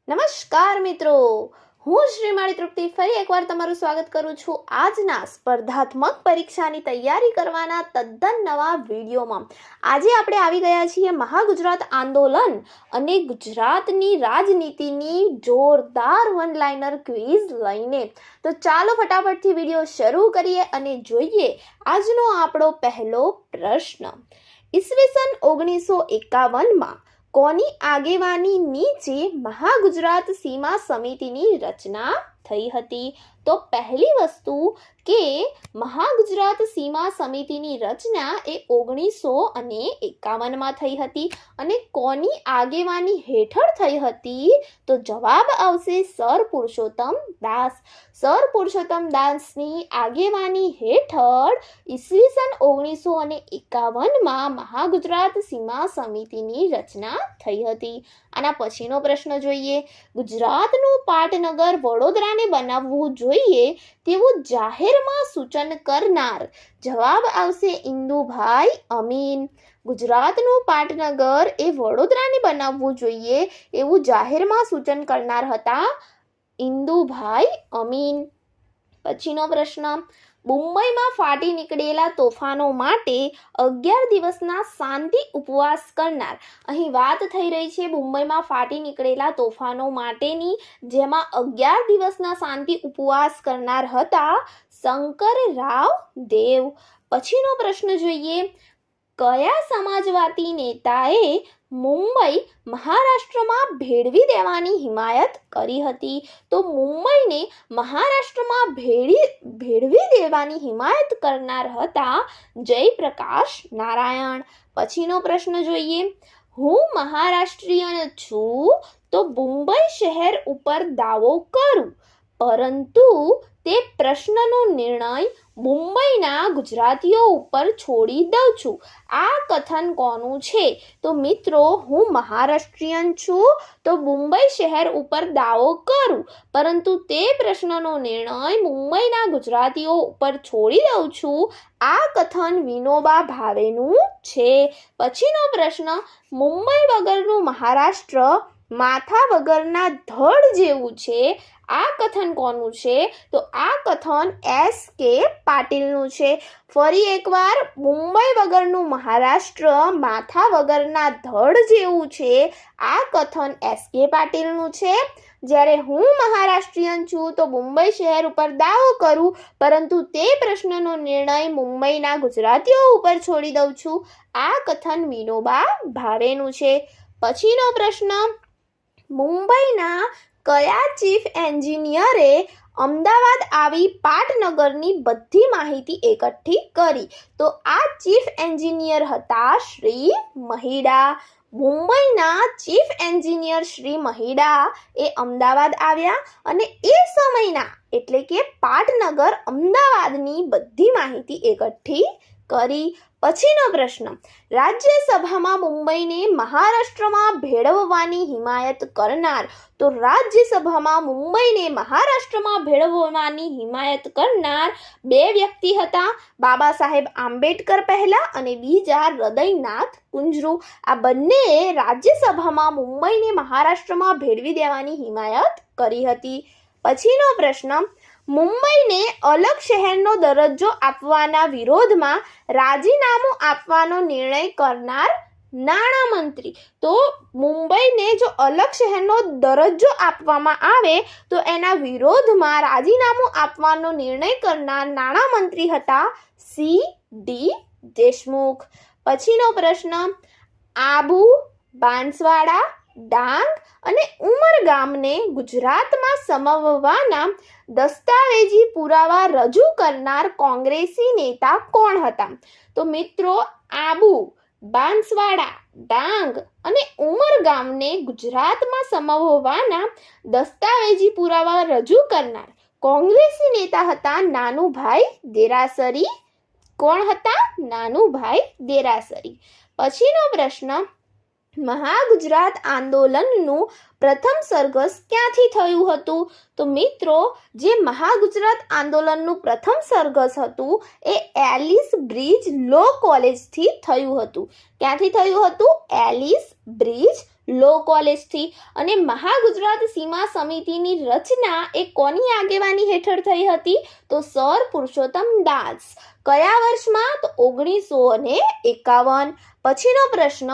નમસ્કાર મિત્રો, હું શ્રીમાળી તૃપ્તિ ફરી એકવાર તમારું સ્વાગત કરું છું આજના સ્પર્ધાત્મક પરીક્ષાની તૈયારી કરવાના તદ્દન નવા વિડીયોમાં। આજે આપણે આવી ગયા છીએ મહાગુજરાત આંદોલન અને ગુજરાતની રાજનીતિની જોરદાર વન લાઇનર ક્વિઝ લઈને। તો ચાલો ફટાફટથી વિડીયો શરૂ કરીએ અને જોઈએ આજનો આપણો પહેલો પ્રશ્ન। ઈસવીસન 1951માં કોની આગેવાની નીચે મહાગુજરાત સીમા સમિતિની રચના થઈ હતી? તો પહેલી વસ્તુ કે મહાગુજરાત સીમા સમિતિની રચના એ 1951માં થઈ હતી અને કોની આગેવાની હેઠળ થઈ હતી? તો જવાબ આવશે સર પુરુષોત્તમ દાસ। સર પુરુષોત્તમ દાસની આગેવાની હેઠળ ઈસવીસન 1951માં મહાગુજરાત સીમા સમિતિની રચના થઈ હતી। આના પછીનો પ્રશ્ન જોઈએ। ગુજરાતનું પાટનગર વડોદરાને બનાવવું જોઈએ તેવું જાહેરમાં સૂચન કરનાર? જવાબ આવશે ઇન્દુભાઈ અમીન। ગુજરાતનું પાટનગર એ વડોદરાને બનાવવું જોઈએ એવું જાહેરમાં સૂચન કરનાર હતા ઇન્દુભાઈ અમીન। પછીનો પ્રશ્ન, મુંબઈમાં ફાટી નીકળેલા તોફાનો માટે 11 દિવસના શાંતિ ઉપવાસ કરનાર? અહીં વાત થઈ રહી છે મુંબઈમાં ફાટી નીકળેલા તોફાનો માટેની, જેમાં 11 દિવસના શાંતિ ઉપવાસ કરનાર હતા શંકરરાવ દેવ। પછીનો પ્રશ્ન જોઈએ, કયા સમાજવાદી નેતાએ મુંબઈ મહારાષ્ટ્રમાં ભેળવી દેવાની હિમાયત કરી હતી? તો મુંબઈને મહારાષ્ટ્રમાં ભેળવી દેવાની હિમાયત કરનાર હતા જયપ્રકાશ નારાયણ। પછીનો પ્રશ્ન જોઈએ, હું મહારાષ્ટ્રીયન છું તો મુંબઈ શહેર ઉપર દાવો કરું, પરંતુ તે પ્રશ્નનો નિર્ણય મુંબઈના ગુજરાતીઓ ઉપર છોડી દઉં છું। આ કથન કોનું છે? તો મિત્રો, હું મહારાષ્ટ્રીયન છું તો મુંબઈ શહેર ઉપર દાવો કરું, પરંતુ તે પ્રશ્નનો નિર્ણય મુંબઈના ગુજરાતીઓ ઉપર છોડી દઉં છું। આ કથન વિનોબા ભાવેનું છે। પછીનો પ્રશ્ન, મુંબઈ વગરનું મહારાષ્ટ્ર માથા વગરના ધડ જેવું છે। આ કથન કોનું છે? તો આ કથન S.K. પાટીલનું છે। ફરી એકવાર, મુંબઈ વગરનું મહારાષ્ટ્ર માથા વગરના ધડ જેવું છે। આ કથન S.K. પાટીલનું છે। જ્યારે હું મહારાષ્ટ્રીયન છું તો મુંબઈ શહેર ઉપર દાવો કરું, પરંતુ તે પ્રશ્નનો નિર્ણય મુંબઈના ગુજરાતીઓ ઉપર છોડી દઉં છું। આ કથન વિનોબા ભાવેનું છે। પછીનો પ્રશ્ન, મુંબઈના કયા ચીફ એન્જિનિયરે અમદાવાદ આવી પાટનગરની બધી માહિતી એકઠી કરી? તો આ ચીફ એન્જિનિયર હતા શ્રી મહિડા। મુંબઈના ચીફ એન્જિનિયર શ્રી મહિડા એ અમદાવાદ આવ્યા અને એ સમયના એટલે કે પાટનગર અમદાવાદની બધી માહિતી એકઠી કરી। પછીનો પ્રશ્ન, રાજ્યસભામાં મુંબઈને મહારાષ્ટ્રમાં ભેળવવાની હિમાયત કરનાર? તો રાજ્યસભામાં મુંબઈને મહારાષ્ટ્રમાં ભેળવવાની હિમાયત કરનાર બે વ્યક્તિ હતા, બાબા સાહેબ આંબેડકર પહેલા અને બીજા હૃદયનાથ કુંજરૂ। આ બંનેએ રાજ્યસભામાં મુંબઈને મહારાષ્ટ્રમાં ભેળવી દેવાની હિમાયત કરી હતી। પછીનો પ્રશ્ન, મુંબઈને અલગ શહેરનો દરજ્જો આપવાના વિરોધમાં રાજીનામું આપવાનો નિર્ણય કરનાર નાણામંત્રી? તો મુંબઈને જો અલગ શહેરનો દરજ્જો આપવામાં આવે તો એના વિરોધમાં રાજીનામું આપવાનો નિર્ણય કરનાર નાણામંત્રી હતા C.D. દેશમુખ। પછીનો પ્રશ્ન, આબુ, બાંસવાડા, ડાંગ અને ઉમરગામને ગુજરાતમાં સમાવવાના દસ્તાવેજી પુરાવા રજૂ કરનાર કોંગ્રેસી નેતા કોણ હતા? તો મિત્રો, આબુ, બાંસવાડા, ડાંગ અને ઉમરગામને ગુજરાતમાં સમાવવાના દસ્તાવેજી પુરાવા રજૂ કરનાર કોંગ્રેસી નેતા હતા નાનુભાઈ દેરાસરી। કોણ હતા? નાનુભાઈ દેરાસરી। પછીનો પ્રશ્ન, મહાગુજરાત આંદોલનનું પ્રથમ સરઘસ ક્યાંથી થયું હતું? તો મિત્રો, જે મહાગુજરાત આંદોલનનું પ્રથમ સરઘસ હતું એ એલિસ બ્રિજ લો કોલેજથી થયું હતું। ક્યાંથી થયું હતું? એલિસ બ્રિજ લો કોલેજથી. અને મહાગુજરાત સીમા સમિતિની રચના એ કોની આગેવાની હેઠળ થઈ હતી? તો સર પુરુષોત્તમ દાસ. કયા વર્ષમાં? તો 1951. પછીનો પ્રશ્ન,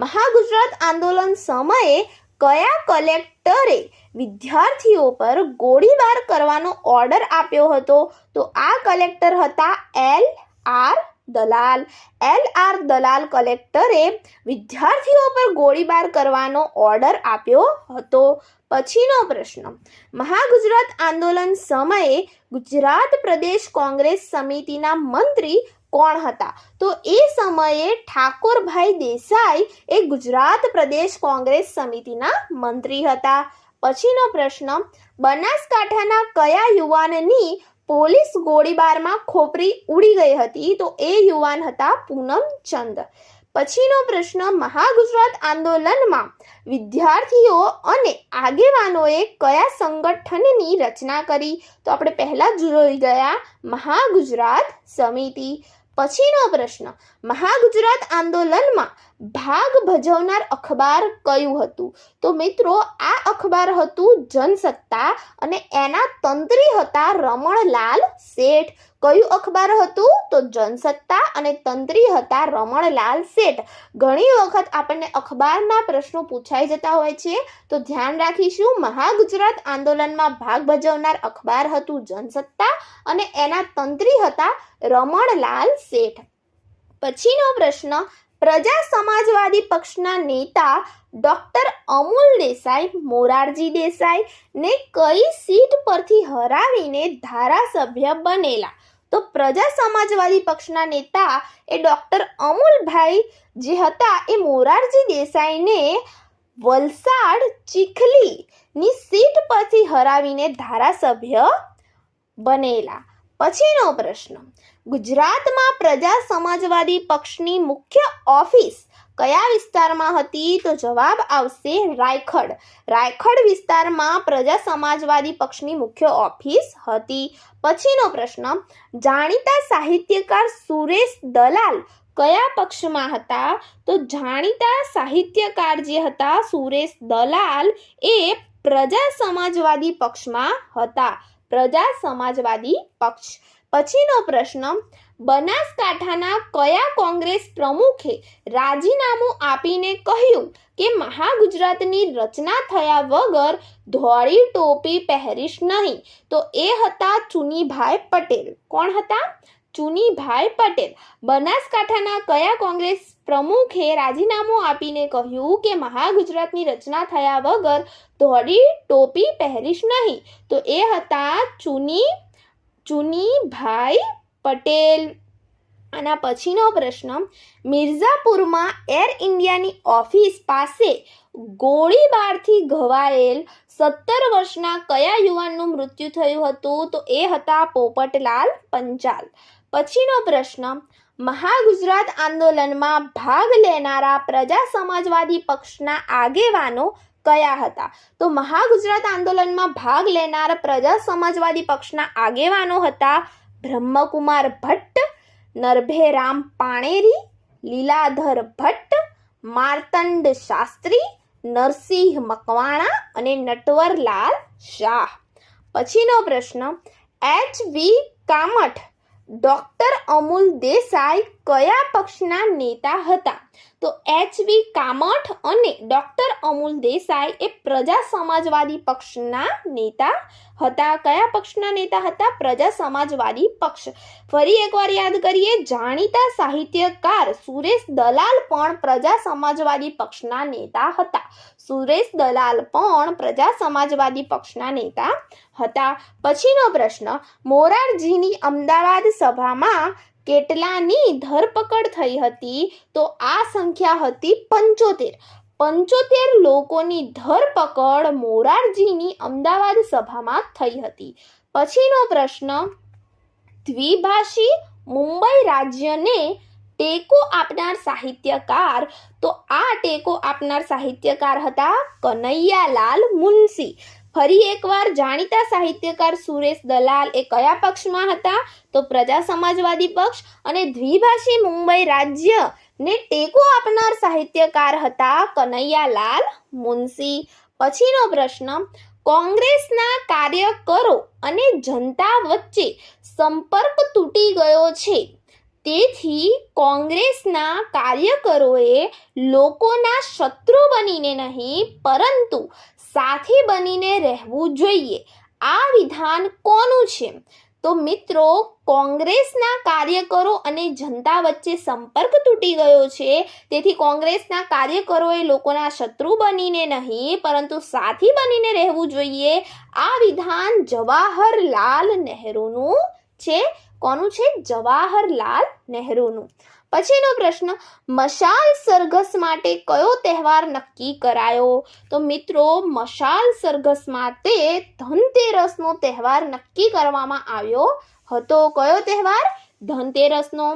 મહાગુજરાત આંદોલન સમયે કયા કલેક્ટરે વિદ્યાર્થીઓ પર ગોળીબાર કરવાનો ઓર્ડર આપ્યો હતો? તો આ કલેક્ટર હતા L.R. દલાલ. L.R. દલાલ કલેક્ટરે વિદ્યાર્થીઓ પર ગોળીબાર કરવાનો ઓર્ડર આપ્યો હતો. પછીનો પ્રશ્ન, મહાગુજરાત આંદોલન સમયે ગુજરાત પ્રદેશ કોંગ્રેસ સમિતિના મંત્રી કોણ હતા? તો એ સમયે ઠાકોરભાઈ દેસાઈ એ ગુજરાત પ્રદેશ કોંગ્રેસ સમિતિના મંત્રી હતા. પછીનો પ્રશ્ન, બનાસકાંઠાના કયા યુવાનની પોલીસ ગોળીબારમાં ખોપરી ઉડી ગઈ હતી? તો એ યુવાન હતા પૂનમચંદ. પછીનો પ્રશ્ન, મહાગુજરાત આંદોલનમાં વિદ્યાર્થીઓ અને આગેવાનોએ કયા સંગઠનની રચના કરી? તો આપણે પહેલા જોઈ ગયા મહાગુજરાત સમિતિ. પછીનો પ્રશ્ન, મહાગુજરાત આંદોલનમાં ભાગ ભજવનાર અખબાર કયું હતું? તો મિત્રો આ અખબાર હતું જનસત્તા અને એના તંત્રી હતા રમણલાલ શેઠ. કયું અખબાર હતું? તો જનસત્તા અને તંત્રી હતા રમણલાલ શેઠ. ઘણી વખત આપણને અખબારના પ્રશ્નો પૂછાઈ જતા હોય છે, તો ધ્યાન રાખીશું. મહાગુજરાત આંદોલનમાં ભાગ ભજવનાર અખબાર હતું જનસત્તા અને એના તંત્રી હતા રમણલાલ શેઠ. પછીનો પ્રશ્ન, પ્રજા સમાજવાદી પક્ષના નેતા ડોક્ટર અમૂલ દેસાઈ મોરારજી દેસાઈ ને કઈ સીટ પરથી હરાવીને ધારાસભ્ય બનેલા? તો પ્રજા સમાજવાદી પક્ષના નેતા એ ડોક્ટર અમૂલભાઈ જે હતા એ મોરારજી દેસાઈને વલસાડ ચીખલીની સીટ પરથી હરાવીને ધારાસભ્ય બનેલા. પછીનો પ્રશ્ન, ગુજરાતમાં પ્રજા સમાજવાદી પક્ષની મુખ્ય ઓફિસ કયા વિસ્તારમાં હતી? તો જવાબ આવશે રાયખડ. રાયખડ વિસ્તારમાં પ્રજા સમાજવાદી પક્ષની મુખ્ય ઓફિસ હતી. પછીનો પ્રશ્ન, જાણીતા સાહિત્યકાર સુરેશ દલાલ કયા પક્ષમાં હતા? તો જાણીતા સાહિત્યકાર જે હતા સુરેશ દલાલ એ પ્રજા સમાજવાદી પક્ષમાં હતા. પ્રજા સમાજવાદી પક્ષ. પછીનો પ્રશ્ન, બનાસકાંઠાના કયા કોંગ્રેસ પ્રમુખે રાજીનામું આપીને કહ્યું કે મહાગુજરાતની રચના થયા વગર ધોળી ટોપી પહેરીશ નહીં? તો એ હતા ચુનીભાઈ પટેલ. કોણ હતા? ચુનીભાઈ પટેલ. બનાસકાંઠાના કયા કોંગ્રેસ પ્રમુખે રાજીનામું આપીને કહ્યું કે મહાગુજરાતની રચના થયા વગર ધોળી ટોપી પહેરીશ નહીં? તો એ હતા ચુનીભાઈ પટેલ. આના પછીનો પ્રશ્ન, મિર્ઝાપુરમાં એર ઇન્ડિયાની ઓફિસ પાસે ગોળીબારથી ઘવાયેલ 17 વર્ષના કયા યુવાનનું મૃત્યુ થયું હતું? તો એ હતા પોપટલાલ પંચાલ. પછીનો પ્રશ્ન, મહાગુજરાત આંદોલનમાં ભાગ લેનારા પ્રજા સમાજવાદી પક્ષના આગેવાનો કયા હતા? તો મહાગુજરાત આંદોલનમાં ભાગ લેનાર પ્રજા સમાજવાદી પક્ષના આગેવાનો હતા બ્રહ્મકુમાર ભટ્ટ, નરભેરામ પાણેરી, લીલાધર ભટ્ટ, માર્તંડ શાસ્ત્રી, નરસિંહ મકવાણા અને નટવરલાલ શાહ. પછીનો પ્રશ્ન, H.V. કામઠ ડોક્ટર અમૂલ દેસાઈ કયા પક્ષના નેતા હતા? તો H.V. કામઠ અને ડોક્ટર અમૂલ દેસાઈ એ પ્રજા સમાજવાદી પક્ષના નેતા હતા. કયા પક્ષના નેતા હતા? પ્રજા સમાજવાદી પક્ષ. ફરી એકવાર યાદ કરીએ, જાણીતા સાહિત્યકાર સુરેશ દલાલ પણ પ્રજા સમાજવાદી પક્ષના નેતા હતા. સુરેશ દલાલ પણ પ્રજા સમાજવાદી પક્ષના નેતા હતા. પછીનો પ્રશ્ન, મોરારજીની અમદાવાદ સભામાં કેટલાની ધરપકડ થઈ હતી? તો આ સંખ્યા હતી 75. 75 લોકોની ધરપકડ મોરારજીની અમદાવાદ સભામાં થઈ હતી. પછીનો પ્રશ્ન, દ્વિભાષી મુંબઈ રાજ્યને ટેકો આપનાર સાહિત્યકાર? તો આ ટેકો આપનાર સાહિત્યકાર હતા કનૈયાલાલ મુનશી. ફરી એકવાર, જાણીતા સાહિત્યકાર સુરેશ દલાલ એ કયા પક્ષમાં હતા? તો પ્રજા સમાજવાદી પક્ષ. અને દ્વિભાષી મુંબઈ રાજ્ય ને ટેકો આપનાર સાહિત્યકાર હતા કનૈયાલાલ મુનશી. પછીનો પ્રશ્ન, કોંગ્રેસના કાર્યકરો અને જનતા વચ્ચે સંપર્ક તૂટી ગયો છે, તેથી કોંગ્રેસના કાર્યકરોએ લોકોના શત્રુ બનીને નહીં પરંતુ સાથી બનીને રહેવું જોઈએ. આ વિધાન કોનું છે? તો મિત્રો, કોંગ્રેસના કાર્યકરો અને જનતા વચ્ચે સંપર્ક તૂટી ગયો છે, તેથી કોંગ્રેસના કાર્યકરોએ લોકોના શત્રુ બનીને નહીં પરંતુ સાથી બનીને રહેવું જોઈએ. આ વિધાન જવાહરલાલ નહેરુનું છે. કોનું છે? જવાહરલાલ નહેરુનું. પછીનો પ્રશ્ન, મશાલ સરઘસ માટે કયો તહેવાર નક્કી કરાયો? તો મિત્રો, મશાલ સરઘસ માટે ધનતેરસનો તહેવાર નક્કી કરવામાં આવ્યો હતો. કયો તહેવાર? ધનતેરસનો.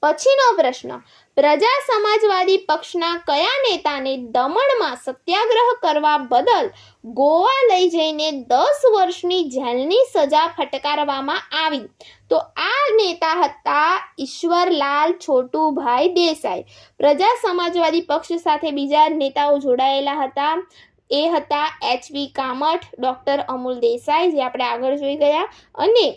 પછીનો પ્રશ્ન, પ્રજા સમાજવાદી પક્ષના કયા નેતાને દમણમાં સત્યાગ્રહ કરવા બદલ ગોવા લઈ જઈને 10 વર્ષની જેલની સજા ફટકારવામાં આવી? તો આ નેતા હતા ઈશ્વરલાલ છોટુભાઈ દેસાઈ. પ્રજા સમાજવાદી પક્ષ સાથે બીજા નેતાઓ જોડાયેલા હતા. એ હતા HB કામઠ, ડૉક્ટર અમૂલ દેસાઈ, જે આપણે આગળ જોઈ ગયા, અને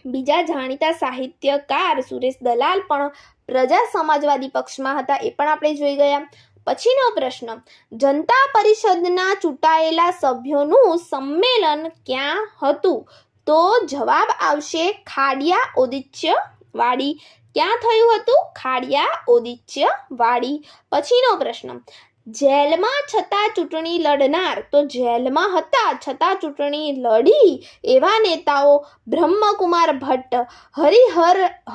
બીજા જાણીતા સાહિત્યકાર સુરેશ દલાલ પણ પ્રજા સમાજવાદી પક્ષમાં હતા. એ પણ આપણે જોઈ ગયા. પછીનો પ્રશ્ન, જનતા પરિષદના ચૂંટાયેલા સભ્યોનું સંમેલન ક્યાં હતું? તો જવાબ આવશે ખાડિયા ઓદિચ્યવાડી. ક્યાં થયું હતું? ખાડિયા ઓદિચ્યવાડી. પછીનો પ્રશ્ન, જેલમાં છતાં ચૂંટણી લડનાર, તો જેલમાં હતા છતાં ચૂંટણી લડી એવા નેતાઓ બ્રહ્મકુમાર ભટ્ટ,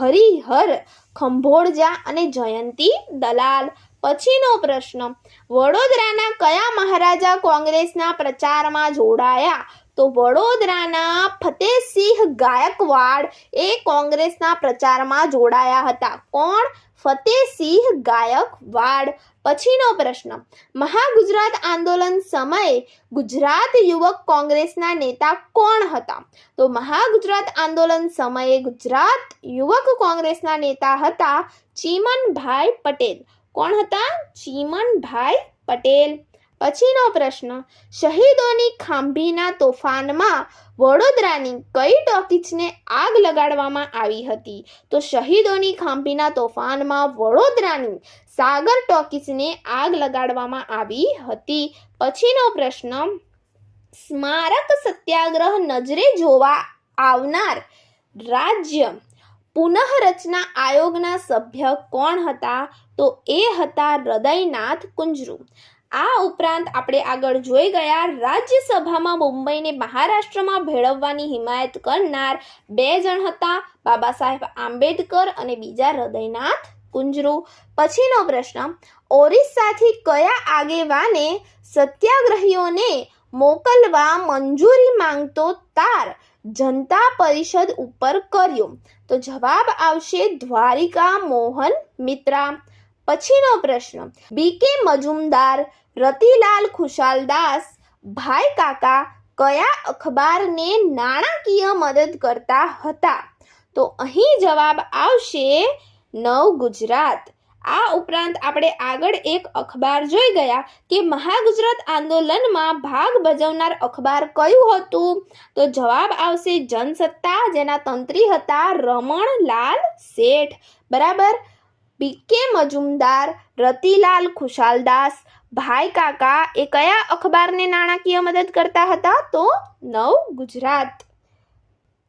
હરિહર ખંભોળજા અને જયંતી દલાલ. પછીનો પ્રશ્ન, વડોદરાના કયા મહારાજા કોંગ્રેસના પ્રચારમાં જોડાયા? તો વડોદરાના ફતેહસિંહ ગાયકવાડ એ કોંગ્રેસના પ્રચારમાં જોડાયા હતા. કોણ? ફતેહસિંહ ગાયકવાડ. પછીનો પ્રશ્ન, મહાગુજરાત આંદોલન સમયે ગુજરાત યુવક કોંગ્રેસના નેતા કોણ હતા? તો મહાગુજરાત આંદોલન સમયે ગુજરાત યુવક કોંગ્રેસના નેતા હતા ચીમનભાઈ પટેલ. કોણ હતા? ચીમનભાઈ પટેલ. પછીનો પ્રશ્ન, શહીદોની ખાંભીના તોફાનમાં વડોદરાની કઈ ટોકીજને આગ લગાડવામાં આવી હતી? તો શહીદોની ખાંભીના તોફાનમાં વડોદરાની સાગર ટોકીજને આગ લગાડવામાં આવી હતી. પછીનો પ્રશ્ન, સ્મારક સત્યાગ્રહ નજરે જોવા આવનાર રાજ્ય પુનઃરચના આયોગના સભ્ય કોણ હતા? તો એ હતા હૃદયનાથ કુંજરુ. આ ઉપરાંત આપણે આગળ જોઈ ગયા રાજ્યસભામાં મુંબઈને મહારાષ્ટ્રમાં ભેળવવાની હિમાયત કરનાર 2 જણ હતા, બાબા સાહેબ આંબેડકર અને બીજા હૃદયનાથ કુંજરુ. પછીનો પ્રશ્ન, ઓરિસ્સાથી કયા આગેવાને સત્યાગ્રહીઓને મોકલવા મંજૂરી માંગતો તાર જનતા પરિષદ ઉપર કર્યો? તો જવાબ આવશે દ્વારિકા મોહન મિત્રા. પછીનો પ્રશ્ન, BK મજુમદાર, રતિલાલ ખુશાલદાસ, ભાઈ કાકા કયા અખબારને નાણાકીય મદદ કરતા હતા? તો અહીં જવાબ આવશે નવ ગુજરાત. આ ઉપરાંત આપણે આગળ એક અખબાર જોઈ ગયા કે મહાગુજરાત આંદોલનમાં ભાગ ભજવનાર અખબાર કયું હતું? તો જવાબ આવશે જનસત્તા, જેના તંત્રી હતા રમણલાલ શેઠ. બરાબર. BK મજુમદાર, રતિલાલ ખુશાલદાસ, ભાઈ કાકા એ કયા અખબારને નાણાકીય મદદ કરતા હતા? તો નવ ગુજરાત.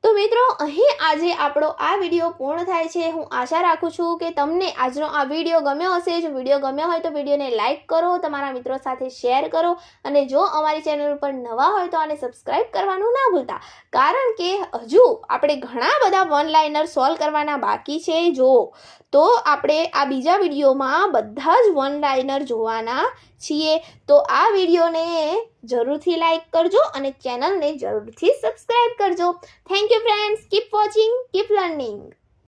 તો મિત્રો, અહીં આજે આપણો આ વિડીયો પૂર્ણ થાય છે. હું આશા રાખું છું કે તમને આજનો આ વિડીયો ગમ્યો હશે. જો વિડીયો ગમ્યો હોય તો વિડીયોને લાઇક કરો, તમારા મિત્રો સાથે શેર કરો, અને જો અમારી ચેનલ ઉપર નવા હોય તો આને સબસ્ક્રાઈબ કરવાનું ના ભૂલતા, કારણ કે હજુ આપણે ઘણા બધા વન લાઇનર સોલ્વ કરવાના બાકી છે. જો તો આપણે આ બીજા વિડીયોમાં બધા જ વન લાઇનર જોવાના છીએ. તો આ વિડીયોને જરૂરથી લાઇક કરજો અને ચેનલને જરૂરથી સબસ્ક્રાઈબ કરજો. Thank you friends. Keep watching, keep learning.